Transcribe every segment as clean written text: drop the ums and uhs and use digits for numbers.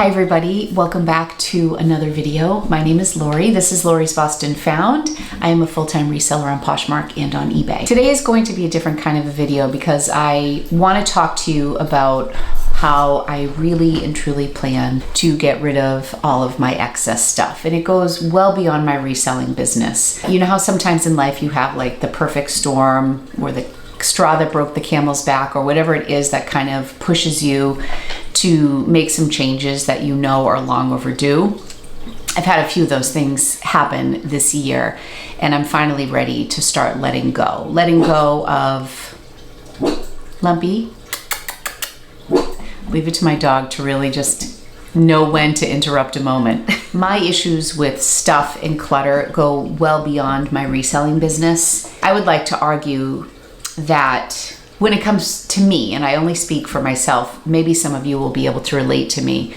Hi everybody, welcome back to another video. My name is Lori. This is Lori's Boston Found. I am a full-time reseller on Poshmark and on eBay. Today is going to be a different kind of a video because I want to talk to you about how I really and truly plan to get rid of all of my excess stuff. And it goes well beyond my reselling business. You know how sometimes in life you have like the perfect storm or the straw that broke the camel's back or whatever it is that kind of pushes you to make some changes that you know are long overdue. I've had a few of those things happen this year and I'm finally ready to start letting go. Letting go of Lumpy. Leave it to my dog to really just know when to interrupt a moment. My issues with stuff and clutter go well beyond my reselling business. I would like to argue that when it comes to me, and I only speak for myself, maybe some of you will be able to relate to me.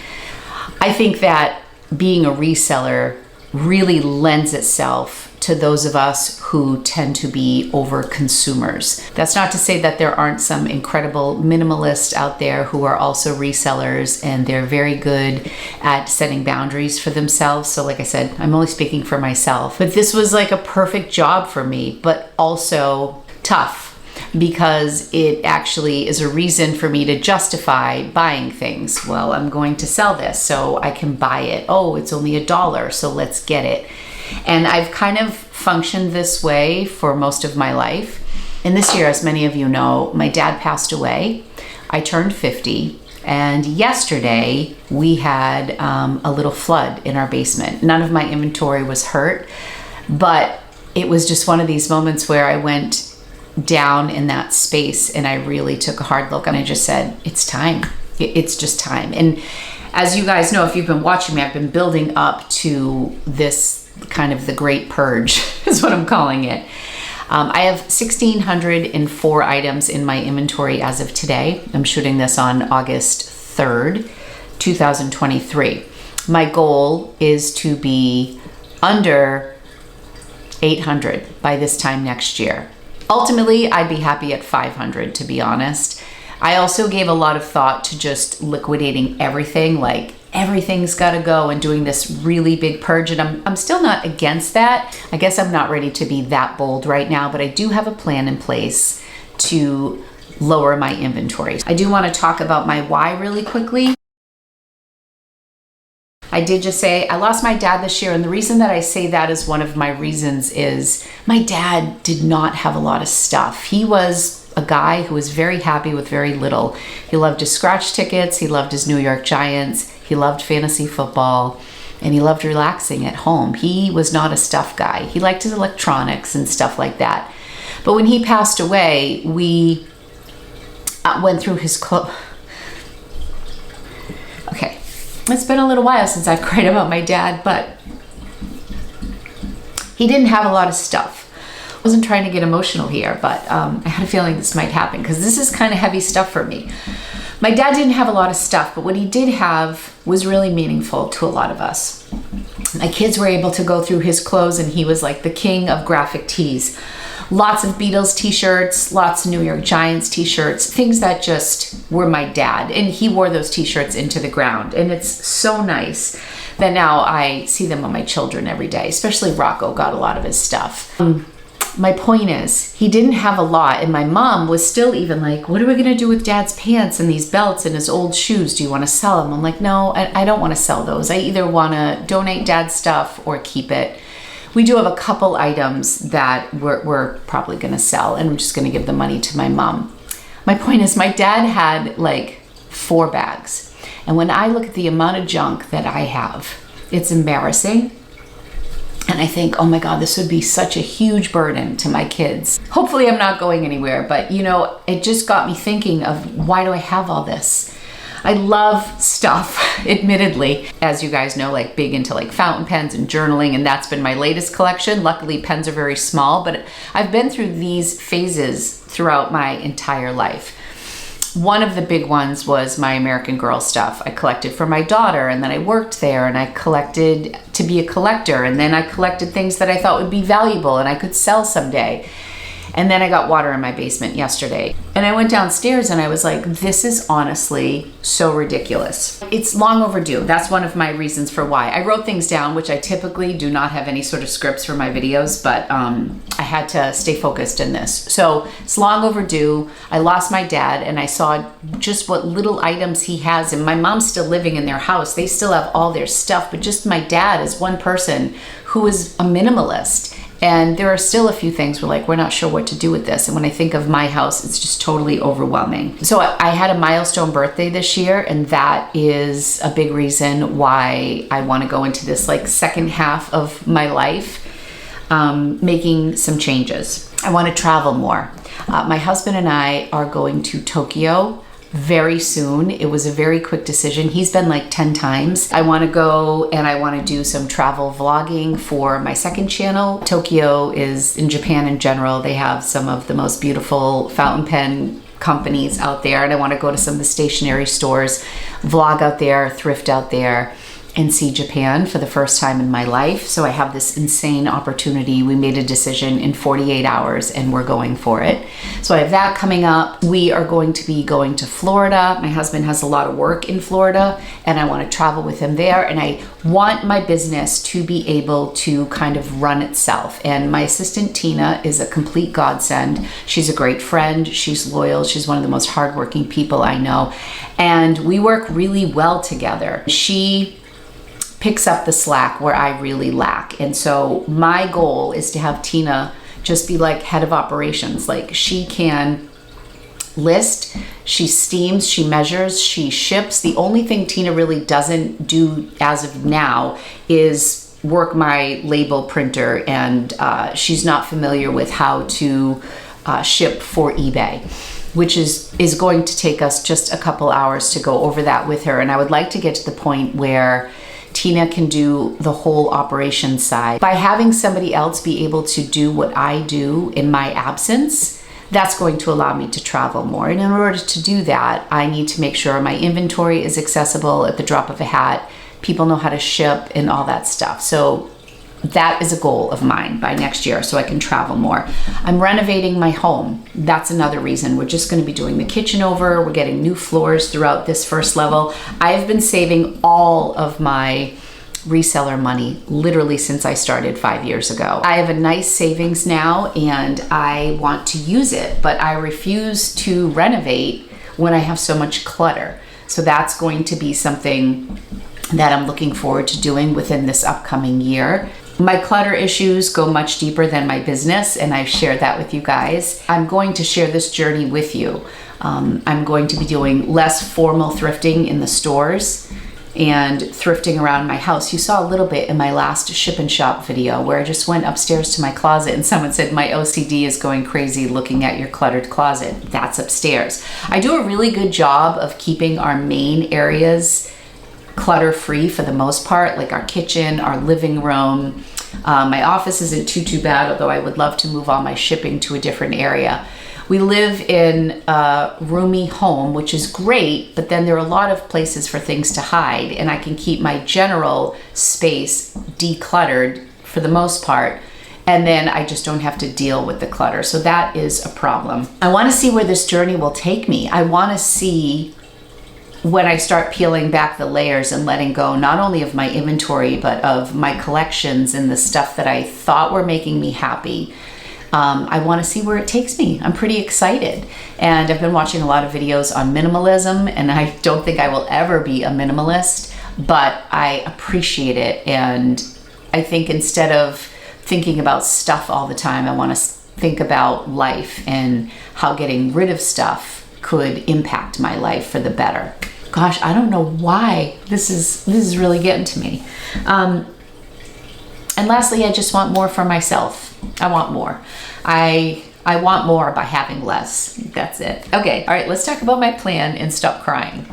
I think that being a reseller really lends itself to those of us who tend to be over consumers. That's not to say that there aren't some incredible minimalists out there who are also resellers and they're very good at setting boundaries for themselves. So like I said, I'm only speaking for myself, but this was like a perfect job for me, but also tough, because it actually is a reason for me to justify buying things. Well, I'm going to sell this, so I can buy it. Oh, it's only $1, so let's get it. And I've kind of functioned this way for most of my life. And this year, as many of you know, my dad passed away. I turned 50. And yesterday, we had a little flood in our basement. None of my inventory was hurt, but it was just one of these moments where I went down in that space and I really took a hard look and I just said, it's time. It's just time. And as you guys know, if you've been watching me, I've been building up to this kind of the great purge is what I'm calling it. I have 1,604 items in my inventory as of today. I'm shooting this on August 3rd, 2023. My goal is to be under 800 by this time next year. Ultimately, I'd be happy at 500, to be honest. I also gave a lot of thought to just liquidating everything, like everything's got to go, and doing this really big purge. And I'm still not against that. I guess I'm not ready to be that bold right now, but I do have a plan in place to lower my inventory. I do want to talk about my why really quickly. I did just say I lost my dad this year, and the reason that I say that is one of my reasons is my dad did not have a lot of stuff. He was a guy who was very happy with very little. He loved his scratch tickets, he loved his New York Giants, he loved fantasy football, and he loved relaxing at home. He was not a stuff guy. He liked his electronics and stuff like that. But when he passed away, we went through his clothes. Okay. It's been a little while since I've cried about my dad, but he didn't have a lot of stuff. I wasn't trying to get emotional here, but I had a feeling this might happen because this is kind of heavy stuff for me. My dad didn't have a lot of stuff, but what he did have was really meaningful to a lot of us. My kids were able to go through his clothes and he was like the king of graphic tees. Lots of Beatles t-shirts, lots of New York Giants t-shirts, things that just were my dad. And he wore those t-shirts into the ground. And it's so nice that now I see them on my children every day, especially Rocco got a lot of his stuff. My point is, he didn't have a lot. And my mom was still even like, what are we going to do with dad's pants and these belts and his old shoes? Do you want to sell them? I'm like, no, I don't want to sell those. I either want to donate dad's stuff or keep it. We do have a couple items that we're probably going to sell, and I'm just going to give the money to my mom. My point is, my dad had like 4 bags. And when I look at the amount of junk that I have, it's embarrassing. And I think, oh my God, this would be such a huge burden to my kids. Hopefully I'm not going anywhere, but you know, it just got me thinking of why do I have all this? I love stuff, admittedly. As you guys know, like big into like fountain pens and journaling, and that's been my latest collection. Luckily, pens are very small, but I've been through these phases throughout my entire life. One of the big ones was my American Girl stuff. I collected for my daughter, and then I worked there, and I collected to be a collector, and then I collected things that I thought would be valuable and I could sell someday. And then I got water in my basement yesterday. And I went downstairs and I was like, this is honestly so ridiculous. It's long overdue. That's one of my reasons for why. I wrote things down, which I typically do not have any sort of scripts for my videos, but I had to stay focused in this. So it's long overdue. I lost my dad and I saw just what little items he has. And my mom's still living in their house. They still have all their stuff, but just my dad is one person who is a minimalist. And there are still a few things we're not sure what to do with this. And when I think of my house, it's just totally overwhelming. So I had a milestone birthday this year, and that is a big reason why I want to go into this like second half of my life, making some changes. I want to travel more. My husband and I are going to Tokyo very soon. It was a very quick decision. He's been like 10 times. I want to go and I want to do some travel vlogging for my second channel. Tokyo is, in Japan in general, they have some of the most beautiful fountain pen companies out there, and I want to go to some of the stationery stores, vlog out there, thrift out there, and see Japan for the first time in my life. So I have this insane opportunity. We made a decision in 48 hours and we're going for it. So I have that coming up. We are going to be going to Florida. My husband has a lot of work in Florida and I want to travel with him there. And I want my business to be able to kind of run itself. And my assistant Tina is a complete godsend. She's a great friend. She's loyal. She's one of the most hardworking people I know. And we work really well together. She picks up the slack where I really lack. And so my goal is to have Tina just be like head of operations. Like she can list, she steams, she measures, she ships. The only thing Tina really doesn't do as of now is work my label printer, and she's not familiar with how to ship for eBay, which is going to take us just a couple hours to go over that with her. And I would like to get to the point where Tina can do the whole operation side. By having somebody else be able to do what I do in my absence, that's going to allow me to travel more. And in order to do that, I need to make sure my inventory is accessible at the drop of a hat, people know how to ship and all that stuff. So that is a goal of mine by next year, so I can travel more. I'm renovating my home. That's another reason. We're just going to be doing the kitchen over. We're getting new floors throughout this first level. I have been saving all of my reseller money literally since I started 5 years ago. I have a nice savings now and I want to use it, but I refuse to renovate when I have so much clutter. So that's going to be something that I'm looking forward to doing within this upcoming year. My clutter issues go much deeper than my business, and I've shared that with you guys. I'm going to share this journey with you. I'm going to be doing less formal thrifting in the stores and thrifting around my house. You saw a little bit in my last ship and shop video where I just went upstairs to my closet and someone said, my OCD is going crazy looking at your cluttered closet. That's upstairs. I do a really good job of keeping our main areas clutter-free for the most part, like our kitchen, our living room. My office isn't too bad, although I would love to move all my shipping to a different area. We live in a roomy home, which is great, but then there are a lot of places for things to hide, and I can keep my general space decluttered for the most part, and then I just don't have to deal with the clutter. So that is a problem. I want to see where this journey will take me. I want to see when I start peeling back the layers and letting go not only of my inventory, but of my collections and the stuff that I thought were making me happy. I want to see where it takes me. I'm pretty excited. And I've been watching a lot of videos on minimalism, and I don't think I will ever be a minimalist, but I appreciate it. And I think instead of thinking about stuff all the time, I want to think about life and how getting rid of stuff could impact my life for the better. Gosh, I don't know why this is really getting to me. And lastly, I just want more for myself. I want more. I want more by having less. That's it. Okay, all right, let's talk about my plan and stop crying.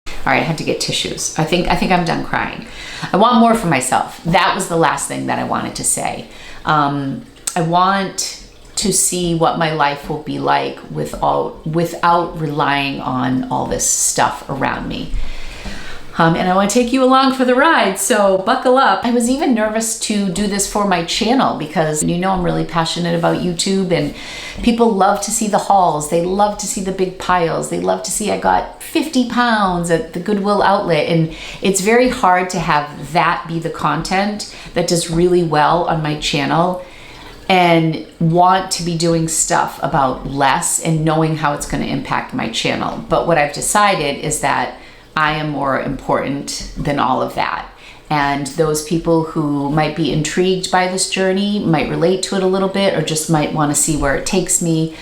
All right, I have to get tissues. I think I'm done crying. I want more for myself. That was the last thing that I wanted to say. I want to see what my life will be like without relying on all this stuff around me. And I want to take you along for the ride, so buckle up. I was even nervous to do this for my channel because you know I'm really passionate about YouTube, and people love to see the hauls. They love to see the big piles. They love to see I got 50 pounds at the Goodwill outlet, and it's very hard to have that be the content that does really well on my channel and want to be doing stuff about less and knowing how it's going to impact my channel. But what I've decided is that I am more important than all of that. And those people who might be intrigued by this journey, might relate to it a little bit, or just might want to see where it takes me,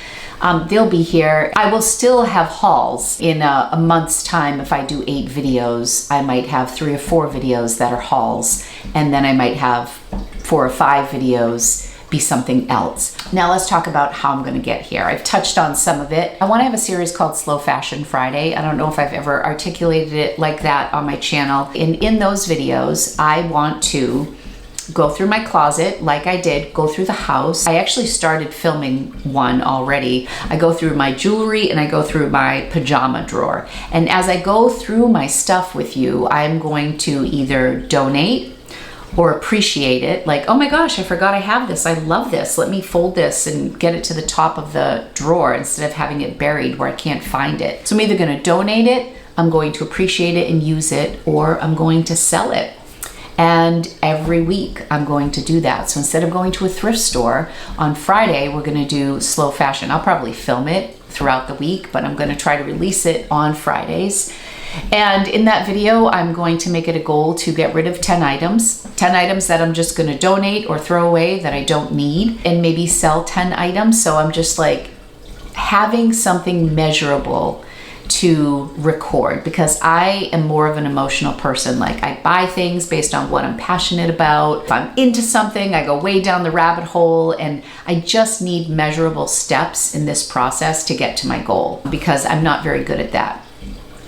they'll be here. I will still have hauls in a month's time. If I do 8 videos, I might have 3 or 4 videos that are hauls, and then I might have 4 or 5 videos be something else. Now let's talk about how I'm gonna get here. I've touched on some of it. I wanna have a series called Slow Fashion Friday. I don't know if I've ever articulated it like that on my channel. And in those videos, I want to go through my closet like I did, go through the house. I actually started filming one already. I go through my jewelry and I go through my pajama drawer. And as I go through my stuff with you, I'm going to either donate or appreciate it, like, oh my gosh, I forgot I have this. I love this. Let me fold this and get it to the top of the drawer instead of having it buried where I can't find it. So I'm either gonna donate it, I'm going to appreciate it and use it, or I'm going to sell it. And every week I'm going to do that. So instead of going to a thrift store, on Friday, we're gonna do slow fashion. I'll probably film it throughout the week, but I'm gonna try to release it on Fridays. And in that video, I'm going to make it a goal to get rid of 10 items that I'm just gonna donate or throw away that I don't need, and maybe sell 10 items. So I'm just like having something measurable to record, because I am more of an emotional person. Like, I buy things based on what I'm passionate about. If I'm into something, I go way down the rabbit hole, and I just need measurable steps in this process to get to my goal, because I'm not very good at that.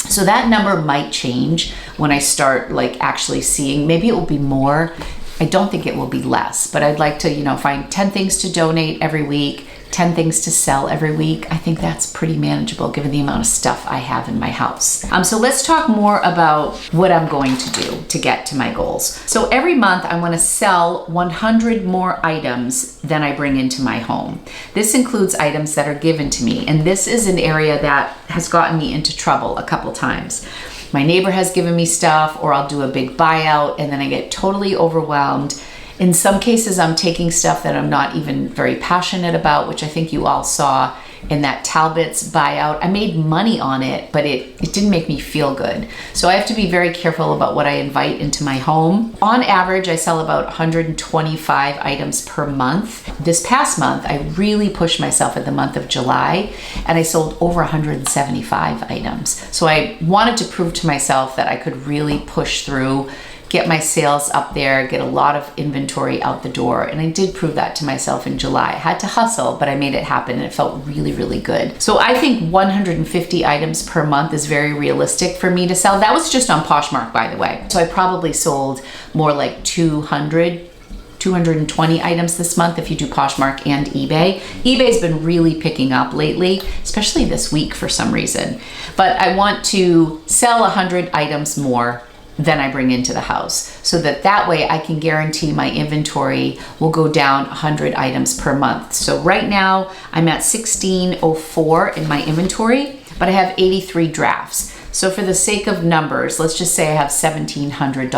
So that number might change when I start like actually seeing, maybe it will be more. I don't think it will be less, but I'd like to, find 10 things to donate every week, 10 things to sell every week. I think that's pretty manageable given the amount of stuff I have in my house. So let's talk more about what I'm going to do to get to my goals. So every month I want to sell 100 more items than I bring into my home. This includes items that are given to me. And this is an area that has gotten me into trouble a couple times. My neighbor has given me stuff, or I'll do a big buyout and then I get totally overwhelmed. In some cases, I'm taking stuff that I'm not even very passionate about, which I think you all saw in that Talbot's buyout. I made money on it, but it didn't make me feel good. So I have to be very careful about what I invite into my home. On average, I sell about 125 items per month. This past month, I really pushed myself in the month of July, and I sold over 175 items. So I wanted to prove to myself that I could really push through, get my sales up there, get a lot of inventory out the door. And I did prove that to myself in July. I had to hustle, but I made it happen, and it felt really, really good. So I think 150 items per month is very realistic for me to sell. That was just on Poshmark, by the way. So I probably sold more like 220 items this month if you do Poshmark and eBay. eBay's been really picking up lately, especially this week for some reason. But I want to sell 100 items more than I bring into the house, so that way I can guarantee my inventory will go down 100 items per month. So right now I'm at 1604 in my inventory, but I have 83 drafts. So for the sake of numbers, let's just say I have 1,700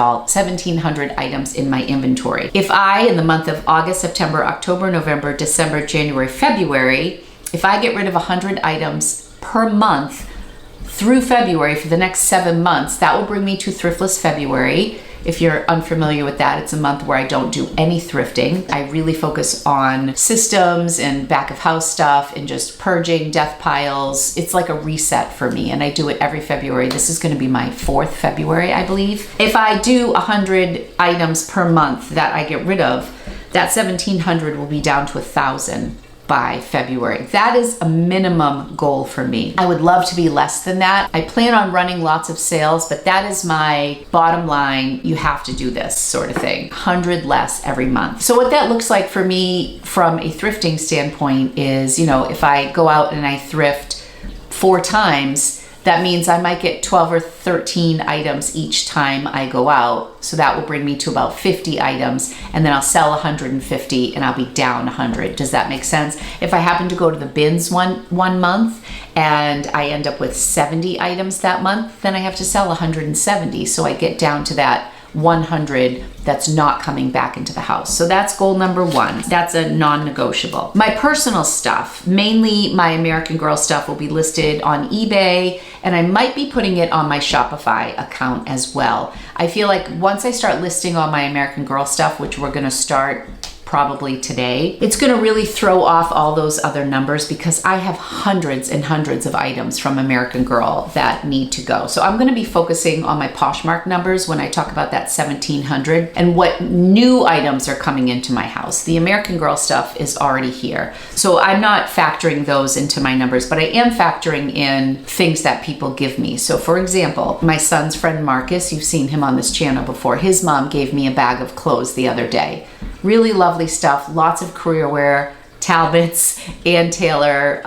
items in my inventory. If I, in the month of August, September, October, November, December, January, February, if I get rid of 100 items per month through February for the next 7 months, that will bring me to Thriftless February. If you're unfamiliar with that, it's a month where I don't do any thrifting. I really focus on systems and back of house stuff and just purging death piles. It's like a reset for me, and I do it every February. This is going to be my 4th February, I believe. If I do 100 items per month that I get rid of, that 1,700 will be down to 1,000 by February. That is a minimum goal for me. I would love to be less than that. I plan on running lots of sales, but that is my bottom line. You have to do this sort of thing. 100 less every month. So what that looks like for me from a thrifting standpoint is, if I go out and I thrift 4 times, That means I might get 12 or 13 items each time I go out. So that will bring me to about 50 items, and then I'll sell 150 and I'll be down 100. Does that make sense? If I happen to go to the bins one month and I end up with 70 items that month, then I have to sell 170. So I get down to that 100 that's not coming back into the house. So that's goal number one. That's a non-negotiable. My personal stuff, mainly my American Girl stuff, will be listed on eBay, and I might be putting it on my Shopify account as well. I feel like once I start listing all my American Girl stuff, which we're gonna start probably today, it's gonna really throw off all those other numbers because I have hundreds and hundreds of items from American Girl that need to go. So I'm gonna be focusing on my Poshmark numbers when I talk about that 1,700 and what new items are coming into my house. The American Girl stuff is already here. So I'm not factoring those into my numbers, but I am factoring in things that people give me. So for example, my son's friend Marcus, you've seen him on this channel before, his mom gave me a bag of clothes the other day. Really lovely stuff, lots of career wear, Talbots, Ann Taylor,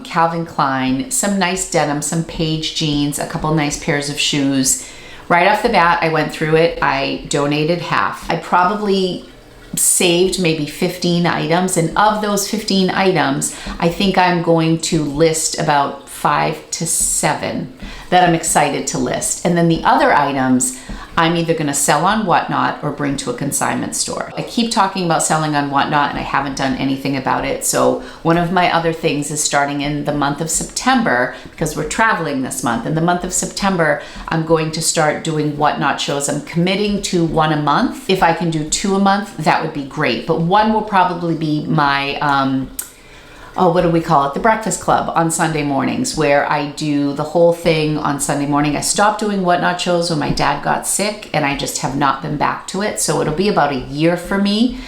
Calvin Klein, some nice denim, some Paige jeans, a couple nice pairs of shoes. Right off the bat, I went through it, I donated half. I probably saved maybe 15 items, and of those 15 items, I think I'm going to list about 5 to 7 that I'm excited to list. And then the other items, I'm either gonna sell on Whatnot or bring to a consignment store. I keep talking about selling on Whatnot and I haven't done anything about it. So one of my other things is starting in the month of September, because we're traveling this month. In the month of September, I'm going to start doing Whatnot shows. I'm committing to 1 a month. If I can do 2 a month, that would be great. But 1 will probably be my, what do we call it? The Breakfast Club on Sunday mornings, where I do the whole thing on Sunday morning. I stopped doing Whatnot shows when my dad got sick, and I just have not been back to it. So it'll be about a year for me,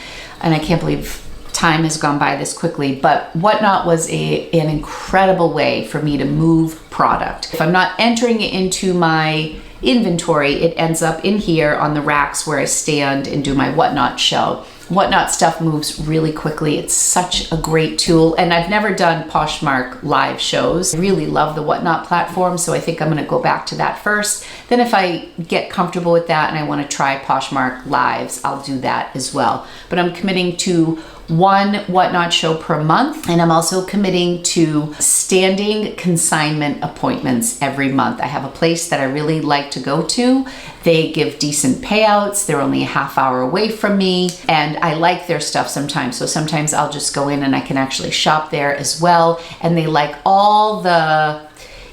and I can't believe time has gone by this quickly. But Whatnot was an incredible way for me to move product. If I'm not entering it into my inventory, it ends up in here on the racks where I stand and do my Whatnot show. Whatnot stuff moves really quickly. It's such a great tool. And I've never done Poshmark live shows. I really love the Whatnot platform, so I think I'm gonna go back to that first. Then if I get comfortable with that and I wanna try Poshmark lives, I'll do that as well. But I'm committing to 1 Whatnot show per month, and I'm also committing to standing consignment appointments every month. I have a place that I really like to go to. They give decent payouts. They're only a half hour away from me, and I like their stuff sometimes. So sometimes I'll just go in and I can actually shop there as well. And they like all the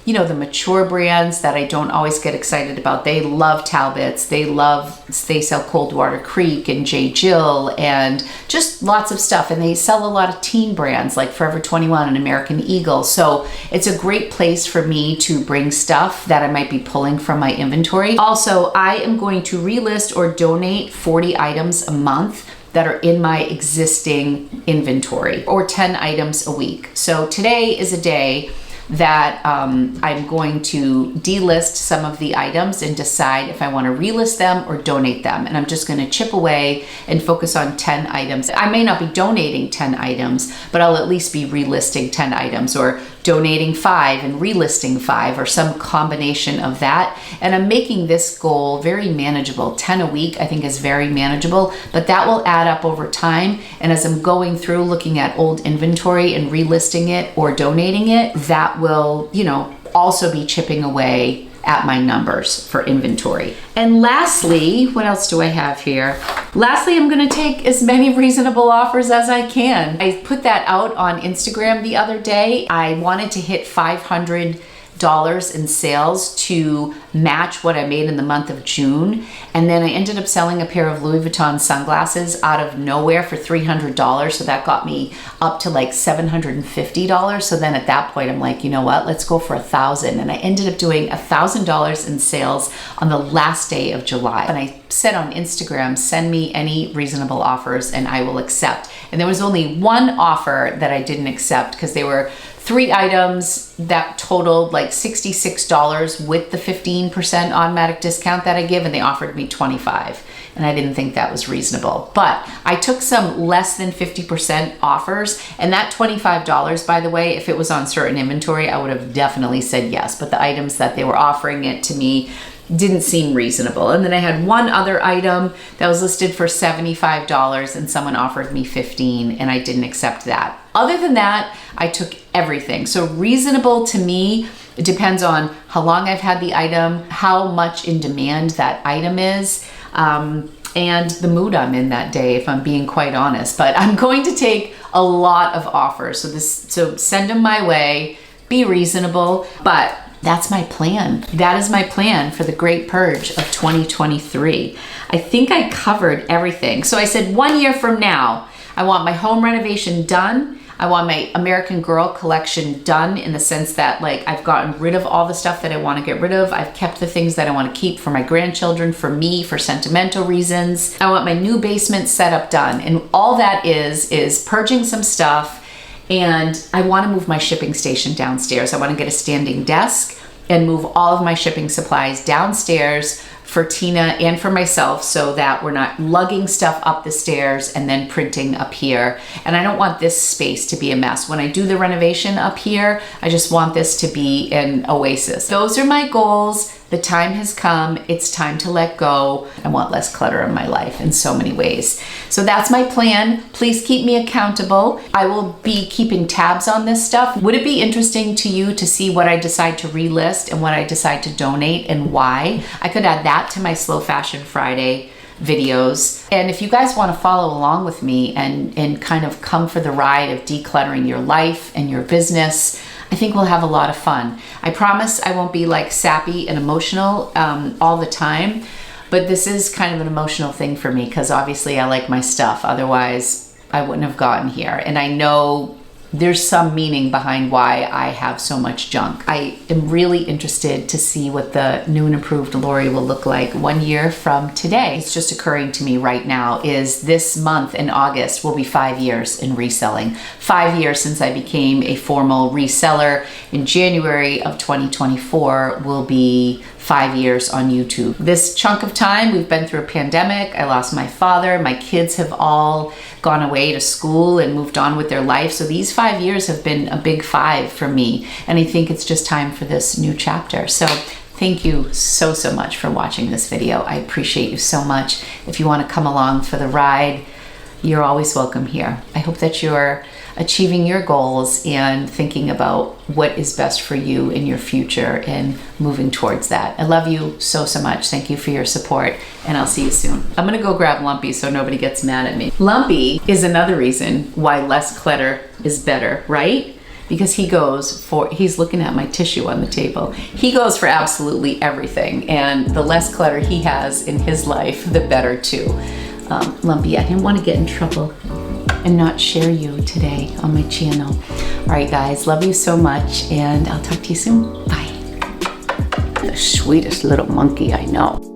mature brands that I don't always get excited about. They love Talbots. They sell Coldwater Creek and J. Jill and just lots of stuff. And they sell a lot of teen brands like Forever 21 and American Eagle. So it's a great place for me to bring stuff that I might be pulling from my inventory. Also, I am going to relist or donate 40 items a month that are in my existing inventory, or 10 items a week. So today is a day that I'm going to delist some of the items and decide if I want to relist them or donate them. And I'm just going to chip away and focus on 10 items. I may not be donating 10 items, but I'll at least be relisting 10 items, or donating 5 and relisting 5, or some combination of that. And I'm making this goal very manageable. 10 a week I think is very manageable, but that will add up over time. And as I'm going through looking at old inventory and relisting it or donating it, that will, also be chipping away at my numbers for inventory. And lastly, what else do I have here? Lastly, I'm gonna take as many reasonable offers as I can. I put that out on Instagram the other day. I wanted to hit $500 in sales to match what I made in the month of June. And then I ended up selling a pair of Louis Vuitton sunglasses out of nowhere for $300. So that got me up to like $750. So then at that point, I'm like, you know what, let's go for $1,000. And I ended up doing $1,000 in sales on the last day of July. And I said on Instagram, send me any reasonable offers and I will accept. And there was only one offer that I didn't accept because they were 3 items that totaled like $66 with the 15% automatic discount that I give, and they offered me $25. And I didn't think that was reasonable. But I took some less than 50% offers, and that $25, by the way, if it was on certain inventory, I would have definitely said yes. But the items that they were offering it to me didn't seem reasonable. And then I had one other item that was listed for $75 and someone offered me $15, and I didn't accept that. Other than that, I took everything. So reasonable to me, it depends on how long I've had the item, how much in demand that item is, and the mood I'm in that day, if I'm being quite honest. But I'm going to take a lot of offers. So send them my way, be reasonable, but that's my plan. That is my plan for the Great Purge of 2023. I think I covered everything. So I said 1 year from now, I want my home renovation done. I want my American Girl collection done in the sense that like I've gotten rid of all the stuff that I want to get rid of. I've kept the things that I want to keep for my grandchildren, for me, for sentimental reasons. I want my new basement setup done. And all that is purging some stuff. And I want to move my shipping station downstairs. I want to get a standing desk and move all of my shipping supplies downstairs for Tina and for myself so that we're not lugging stuff up the stairs and then printing up here. And I don't want this space to be a mess. When I do the renovation up here, I just want this to be an oasis. Those are my goals. The time has come. It's time to let go. I want less clutter in my life in so many ways. So that's my plan. Please keep me accountable. I will be keeping tabs on this stuff. Would it be interesting to you to see what I decide to relist and what I decide to donate and why? I could add that to my Slow Fashion Friday videos. And if you guys want to follow along with me and kind of come for the ride of decluttering your life and your business, I think we'll have a lot of fun. I promise I won't be like sappy and emotional all the time, but this is kind of an emotional thing for me because obviously I like my stuff. Otherwise, I wouldn't have gotten here. And I know there's some meaning behind why I have so much junk. I am really interested to see what the new and improved Lori will look like 1 year from today. It's just occurring to me right now is this month in August will be 5 years in reselling. 5 years since I became a formal reseller. In January of 2024 will be 5 years on YouTube. This chunk of time, we've been through a pandemic. I lost my father. My kids have all gone away to school and moved on with their life. So these 5 years have been a big 5 for me. And I think it's just time for this new chapter. So thank you so much for watching this video. I appreciate you so much. If you want to come along for the ride, you're always welcome here. I hope that you're achieving your goals and thinking about what is best for you in your future and moving towards that. I love you so much. Thank you for your support, and I'll see you soon. I'm gonna go grab Lumpy so nobody gets mad at me. Lumpy is another reason why less clutter is better, right? Because he's looking at my tissue on the table. He goes for absolutely everything, and the less clutter he has in his life, the better too. Lumpy, I didn't want to get in trouble and not share you today on my channel. All right, guys, love you so much, and I'll talk to you soon. Bye. The sweetest little monkey I know.